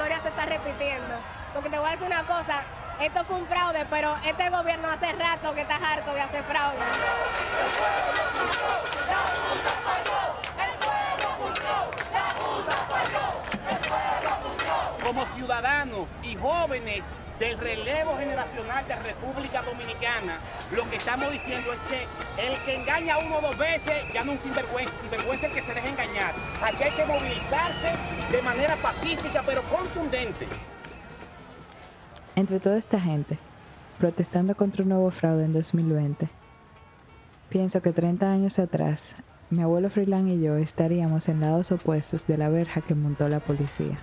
historia se está repitiendo. Porque te voy a decir una cosa, esto fue un fraude, pero este gobierno hace rato que está harto de hacer fraude. Como ciudadanos y jóvenes del relevo generacional de República Dominicana, lo que estamos diciendo es que el que engaña a uno 2 veces ya no es un sinvergüenza, sinvergüenza es el que se deja engañar. Aquí hay que movilizarse de manera pacífica pero contundente. Entre toda esta gente, protestando contra un nuevo fraude en 2020, pienso que 30 años atrás, mi abuelo Frilán y yo estaríamos en lados opuestos de la verja que montó la policía.